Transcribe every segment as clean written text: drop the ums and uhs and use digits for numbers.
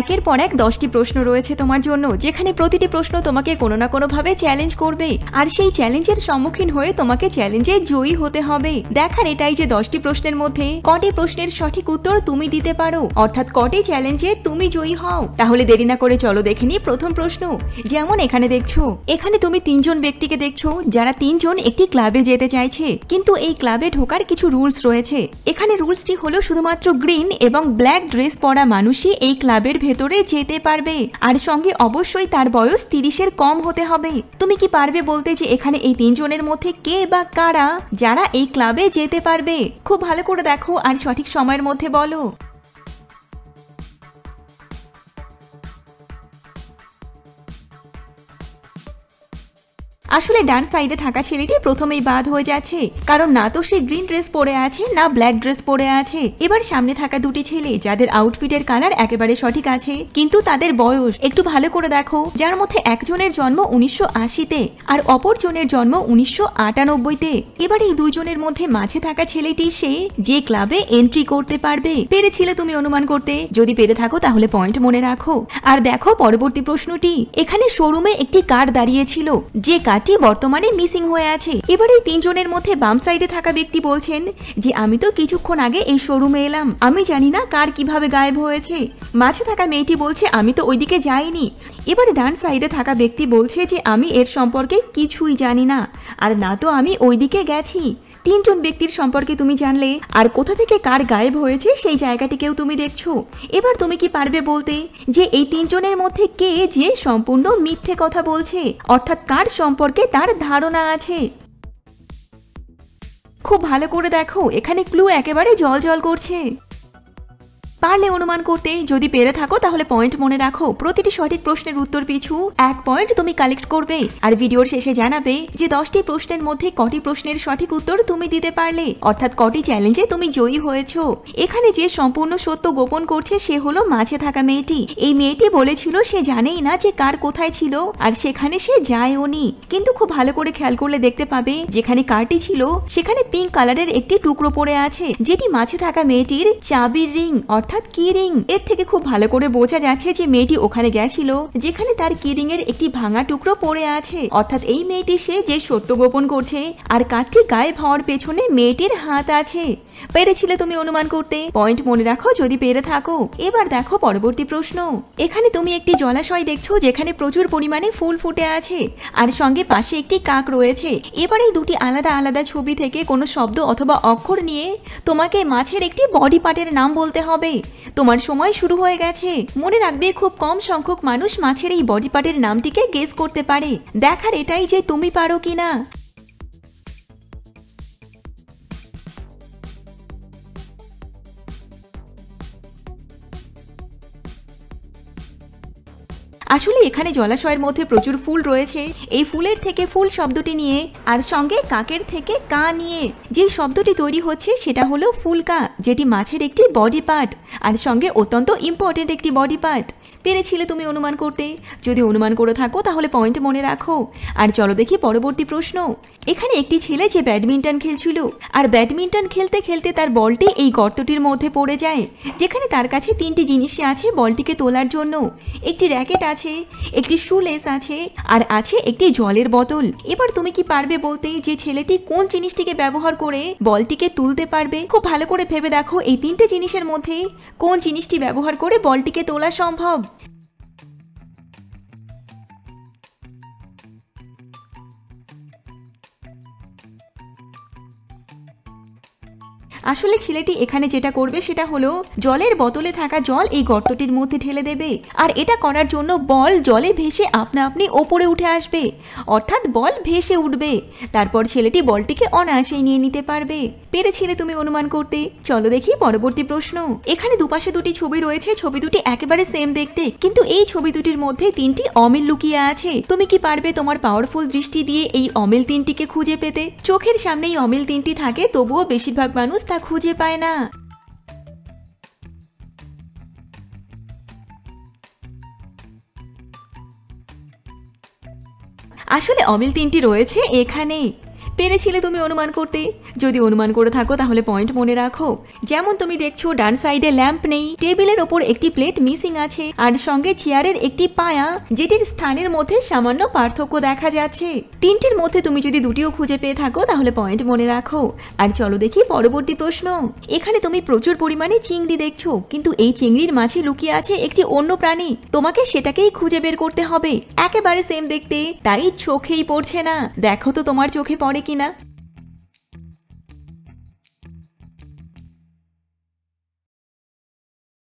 একের পর এক 10টি প্রশ্ন রয়েছে তোমার জন্য, যেখানে প্রতিটি প্রশ্ন তোমাকে কোনো না কোনোভাবে চ্যালেঞ্জ করবে, আর সেই চ্যালেঞ্জের সম্মুখীন হয়ে তোমাকে চ্যালেঞ্জে জয়ী হতে হবে। দেখার এটাই যে 10টি প্রশ্নের মধ্যে কটি প্রশ্নের সঠিক উত্তর তুমি দিতে পারো, অর্থাৎ কটি চ্যালেঞ্জে তুমি জয়ী হও। তাহলে দেরি না করে চলো দেখে নিই প্রথম প্রশ্ন। যেমন এখানে দেখছো, এখানে তুমি 3জন ব্যক্তিকে দেখছো যারা 3জন একটি ক্লাবে যেতে চাইছে, কিন্তু এই ক্লাবে ঢোকার কিছু রুলস রয়েছে। এখানে রুলসটি হলো শুধুমাত্র গ্রিন এবং ব্ল্যাক ড্রেস পরা মানুষই এই ক্লাবের ভেতরে যেতে পারবে, আর সঙ্গে অবশ্যই তার বয়স 30-এর কম হতে হবে। তুমি কি পারবে বলতে যে এখানে এই 3জনের মধ্যে কে বা কারা যারা এই ক্লাবে যেতে পারবে? খুব ভালো করে দেখো আর সঠিক সময়ের মধ্যে বলো। আসলে ডান সাইডে থাকা ছেলেটি প্রথমেই বাদ হয়ে যাচ্ছে, কারণ না তো সে গ্রিন ড্রেস পরে আছে না ব্ল্যাক ড্রেস পরে আছে। এবার সামনে থাকা দুটি ছেলে যাদের আউটফিটের কালার একেবারে সঠিক আছে, কিন্তু তাদের বয়স একটু ভালো করে দেখো, যার মধ্যে একজনের জন্ম 1980-তে আর অপরজনের জন্ম 1998-তে। এবার এই দুইজনের মধ্যে মাঝে থাকা ছেলেটি সে যে ক্লাবে এন্ট্রি করতে পারবে। পেরেছিলে তুমি অনুমান করতে? যদি পেরে থাকো তাহলে পয়েন্ট মনে রাখো। আর দেখো পরবর্তী প্রশ্নটি, এখানে শোরুমে একটি কার দাঁড়িয়েছিল, যে কারটি বর্তমানে মিসিং হয়ে আছে। এবার এই 3জনের মধ্যে বাম সাইডে থাকা ব্যক্তি বলছেন যে আমি তো কিছুক্ষণ আগে এই শোরুমে এলাম, আমি জানি না কার কিভাবে গায়েব হয়েছে। মাঝে থাকা মেয়েটি বলছে আমি তো ওইদিকে যাইনি। এবার ডান সাইডে থাকা ব্যক্তি বলছে যে আমি এর সম্পর্কে কিছুই জানি না, আর না তো আমি ওইদিকে গেছি। 3জন ব্যক্তির সম্পর্কে তুমি জানলে, আর কোথা থেকে কার গায়েব হয়েছে সেই জায়গাটিকেও তুমি দেখছো। এবার তুমি কি পারবে বলতে যে এই 3জনের মধ্যে কে যে সম্পূর্ণ মিথ্যে কথা বলছে, অর্থাৎ কার সম্পর্কে তার ধারণা আছে? খুব ভালো করে দেখো, এখানে ক্লু একেবারে জল জল করছে। পারলে অনুমান করতে, যদি পেরে থাকো তাহলে পয়েন্ট মনে রাখো। প্রতিটি সঠিক প্রশ্নের উত্তর পিছু 1 পয়েন্ট তুমি কালেক্ট করবে, আর ভিডিওর শেষে জানাবে যে 10টি প্রশ্নের মধ্যে কটি প্রশ্নের সঠিক উত্তর তুমি দিতে পারলে, অর্থাৎ কটি চ্যালেঞ্জে তুমি জয়ী হয়েছো। এখানে যে সম্পূর্ণ সত্য গোপন করছে সে হলো মাঝে থাকা মেয়েটি। এই মেয়েটি বলেছিল সে জানেই না যে কার কোথায় ছিল, আর সেখানে সে যায়ও নি। কিন্তু খুব ভালো করে খেয়াল করলে দেখতে পাবে যেখানে কারটি ছিল সেখানে পিঙ্ক কালারের একটি টুকরো পড়ে আছে, যেটি মাঝে থাকা মেয়েটির চাবির রিং অর্থাৎ কি রিং। এর থেকে খুব ভালো করে বোঝা যাচ্ছে যে মেয়েটি ওখানে গেছিল যেখানে তার কি রিং এর একটি ভাঙা টুকরো পড়ে আছে, অর্থাৎ এই মেয়েটি সে যে সত্য গোপন করছে, আর কারটি গায়েব হওয়ার পেছনে মেয়েটির হাত আছে। পেরেছিলে তুমি অনুমান করতে? পয়েন্ট মনে রাখো যদি পেরে থাকো। এবার দেখো পরবর্তী প্রশ্ন। এখানে তুমি একটি জলাশয় দেখছো যেখানে প্রচুর পরিমাণে ফুল ফুটে আছে, আর সঙ্গে পাশে একটি কাক রয়েছে। এবার এই দুটি আলাদা আলাদা ছবি থেকে কোনো শব্দ অথবা অক্ষর নিয়ে তোমাকে মাছের একটি বডি পার্টের নাম বলতে হবে। তোমার সময় শুরু হয়ে গেছে। মনে রাখবে খুব কম সংখ্যক মানুষ মাছের এই বডি পার্টের নামটিকে গেস করতে পারে। দেখার এটাই যে তুমি পারো কিনা। আসলে এখানে জলাশয়ের মধ্যে প্রচুর ফুল রয়েছে। এই ফুলের থেকে ফুল শব্দটি নিয়ে আর সঙ্গে কাকের থেকে কা নিয়ে যে শব্দটি তৈরি হচ্ছে সেটা হলো ফুলকা, যেটি মাছের একটি বডি পার্ট, আর সঙ্গে অত্যন্ত ইম্পর্টেন্ট একটি বডি পার্ট। পেরেছিলে তুমি অনুমান করতে? যদি অনুমান করে থাকো তাহলে পয়েন্ট মনে রাখো। আর চলো দেখি পরবর্তী প্রশ্ন। এখানে একটি ছেলে যে ব্যাডমিন্টন খেলছিল, আর ব্যাডমিন্টন খেলতে খেলতে তার বলটি এই গর্তটির মধ্যে পড়ে যায়, যেখানে তার কাছে 3টি জিনিস আছে বলটিকে তোলার জন্য। একটি র্যাকেট আছে, একটি শুলেস আছে, আর আছে একটি জলের বোতল। এবার তুমি কি পারবে বলতে যে ছেলেটি কোন জিনিসটিকে ব্যবহার করে বলটিকে তুলতে পারবে? খুব ভালো করে ভেবে দেখো এই 3টে জিনিসের মধ্যে কোন জিনিসটি ব্যবহার করে বলটিকে তোলা সম্ভব। আসলে ছেলেটি এখানে যেটা করবে সেটা হলো জলের বোতলে থাকা জল এই গর্তটির মধ্যে ঢেলে দেবে, আর এটা করার জন্য বল জলে ভেসে আপনা আপনি ওপরে উঠে আসবে, অর্থাৎ বল ভেসে উঠবে। তারপর ছেলেটি বলটিকে অনায়াসেই নিয়ে নিতে পারবে। পেরেছিলে তুমি অনুমান করতে? চলো দেখি পরবর্তী প্রশ্ন। এখানে দুপাশে দুটি ছবি রয়েছে, ছবি দুটি একেবারে সেম দেখতে, কিন্তু এই ছবি দুটির মধ্যে 3টি অমিল লুকিয়ে আছে। তুমি কি পারবে তোমার পাওয়ারফুল দৃষ্টি দিয়ে এই অমিল 3টিকে খুঁজে পেতে? চোখের সামনেই অমিল 3টি থাকে, তবুও বেশিরভাগ মানুষ তা খুঁজে পায় না। আসলে অমিল 3টি রয়েছে এখানে। পেরেছিলে তুমি অনুমান করতে। যদি অনুমান করে থাকো তাহলে পয়েন্ট মনে রাখো। যেমন তুমি দেখছো ডান সাইডে ল্যাম্প নেই, টেবিলের ওপর একটি প্লেট মিসিং আছে, আর সঙ্গে চেয়ারের একটি পায়া যেটির স্থানের মধ্যে সামান্য পার্থক্য দেখা যাচ্ছে। তিনটির মধ্যে তুমি যদি দুটিও খুঁজে পেয়ে থাকো তাহলে পয়েন্ট মনে রাখো। আর চলো দেখি পরবর্তী প্রশ্ন। এখানে তুমি প্রচুর পরিমাণে চিংড়ি দেখছো, কিন্তু এই চিংড়ির মাঝে লুকিয়ে আছে একটি অন্য প্রাণী। তোমাকে সেটাকেই খুঁজে বের করতে হবে। একেবারে সেম দেখতে, তাই চোখেই পড়ছে না। দেখো তো তোমার চোখে পড়ে কিনা।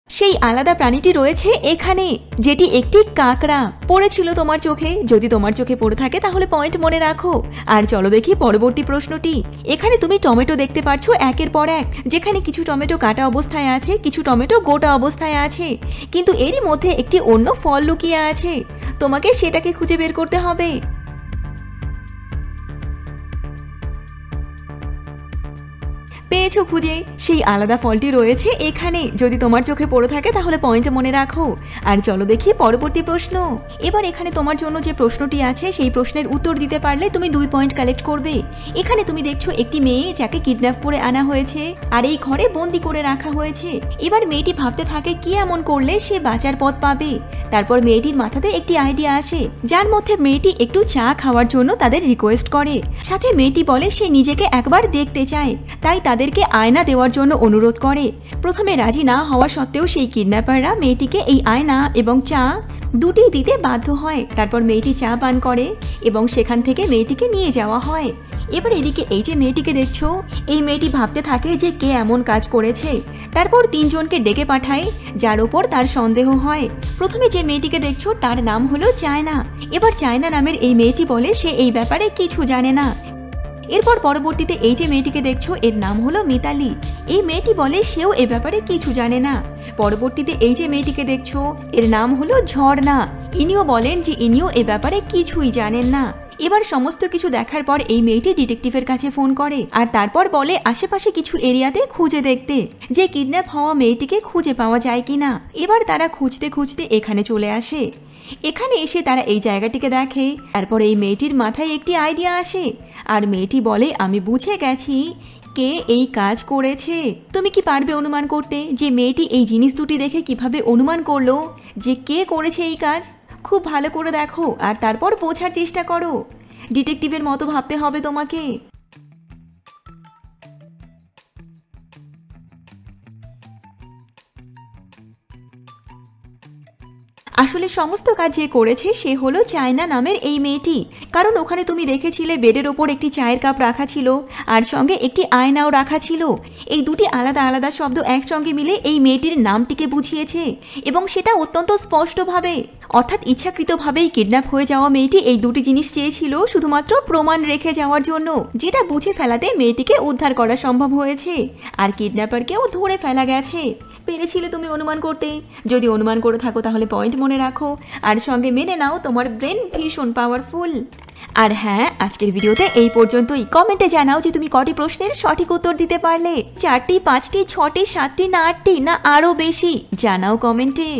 সেই আলাদা প্রাণীটি রয়েছে এখানে, যেটি একটি কাকড়া। পড়েছিল তোমার চোখে? যদি তোমার চোখে পড়ে থাকে তাহলে পয়েন্ট মনে রাখো। আর চলো দেখি পরবর্তী প্রশ্নটি। এখানে তুমি টমেটো দেখতে পাচ্ছ একের পর এক, যেখানে কিছু টমেটো কাটা অবস্থায় আছে, কিছু টমেটো গোটা অবস্থায় আছে, কিন্তু এরই মধ্যে একটি অন্য ফল লুকিয়ে আছে। তোমাকে সেটাকে খুঁজে বের করতে হবে। পেয়েছো খুঁজে? সেই আলাদা ফলটি রয়েছে এখানে। যদি তোমার চোখে পড়ে থাকে তাহলে পয়েন্ট মনে রাখো। আর চলো দেখি পরবর্তী প্রশ্ন। এবার এখানে তোমার জন্য যে প্রশ্নটি আছে সেই প্রশ্নের উত্তর দিতে পারলে তুমি 2 পয়েন্ট কালেক্ট করবে। এখানে তুমি দেখছো একটি মেয়ে যাকে কিডন্যাপ করে আনা হয়েছে আর এই ঘরে বন্দি করে রাখা হয়েছে। এবার মেয়েটি ভাবতে থাকে কি এমন করলে সে বাঁচার পথ পাবে। তারপর মেয়েটির মাথাতে একটি আইডিয়া আসে, যার মধ্যে মেয়েটি একটু চা খাওয়ার জন্য তাদের রিকোয়েস্ট করে। সাথে মেয়েটি বলে সে নিজেকে একবার দেখতে চায়, তাই তাদেরকে আয়না দেওয়ার জন্য অনুরোধ করে। প্রথমে রাজি না হওয়া সত্ত্বেও সেই কিডন্যাপাররা মেয়েটিকে এই আয়না এবং চা দুটি দিতে বাধ্য হয়। তারপর মেয়েটি চা পান করে এবং সেখান থেকে মেয়েটিকে নিয়ে যাওয়া হয়। এবার এদিকে এই যে মেয়েটিকে দেখছো, এই মেয়েটি ভাবতে থাকে যে কে এমন কাজ করেছে। তারপর 3 জনকে ডেকে পাঠায়, যার উপর তার সন্দেহ হয়। প্রথমে যে মেয়েটিকে দেখছো তার নাম হলো চায়না। এবার চায়না নামের এই মেয়েটি বলে সে এই ব্যাপারে কিছু জানে না। এরপর পরবর্তীতে এই যে মেয়েটিকে দেখছো এর নাম হলো মিতালি। এই মেয়েটি বলে সেও এ ব্যাপারে কিছু জানে না। পরবর্তীতে এই যে মেয়েটিকে দেখছো এর নাম হলো ঝর্ণা। ইনিও বলেন যে ইনিও এ ব্যাপারে কিছুই জানেন না। এবার সমস্ত কিছু দেখার পর এই মেয়েটি ডিটেকটিভের কাছে ফোন করে আর তারপর বলে আশেপাশে কিছু এরিয়াতে খুঁজে দেখতে, যে কিডন্যাপ হওয়া মেয়েটিকে খুঁজে পাওয়া যায় কিনা। এবার তারা খুঁজতে খুঁজতে এখানে চলে আসে। এখানে এসে তারা এই জায়গাটিকে দেখে। তারপর এই মেয়েটির মাথায় একটি আইডিয়া আসে আর মেয়েটি বলে আমি বুঝে গেছি কে এই কাজ করেছে। তুমি কি পারবে অনুমান করতে যে মেয়েটি এই জিনিস দুটি দেখে কিভাবে অনুমান করলো যে কে করেছে এই কাজ? খুব ভালো করে দেখো আর তারপর বোঝার চেষ্টা করো। ডিটেকটিভের মতো ভাবতে হবে তোমাকে। আসলে সমস্ত কাজ যে করেছে সে হলো চায়না নামের এই মেয়েটি। কারণ ওখানে তুমি দেখেছিলে বেডের ওপর একটি চায়ের কাপ রাখা ছিল আর সঙ্গে একটি আয়নাও রাখা ছিল। এই দুটি আলাদা আলাদা শব্দ একসঙ্গে মিলে এই মেয়েটির নামটিকে বুঝিয়েছে এবং সেটা অত্যন্ত স্পষ্টভাবে। অর্থাৎ ইচ্ছাকৃতভাবেই কিডন্যাপ হয়ে যাওয়া মেয়েটি এই দুটি জিনিস চেয়েছিল শুধুমাত্র প্রমাণ রেখে যাওয়ার জন্য, যেটা বুঝে ফেলাতে মেয়েটিকে উদ্ধার করা সম্ভব হয়েছে আর কিডন্যাপারকেও ধরে ফেলা গেছে। পেরেছিলে তুমি অনুমান করতে? যদি অনুমান করে থাকো তাহলে পয়েন্ট মনে রাখো আর সঙ্গে মেনে নাও তোমার ব্রেন ভীষণ পাওয়ারফুল। আর হ্যাঁ, আজকের ভিডিওতে এই পর্যন্তই। কমেন্টে জানাও যে তুমি কটি প্রশ্নের সঠিক উত্তর দিতে পারলে। 4টি, 5টি, 6টি, 7টি না 8টি না আরও বেশি? জানাও কমেন্টে।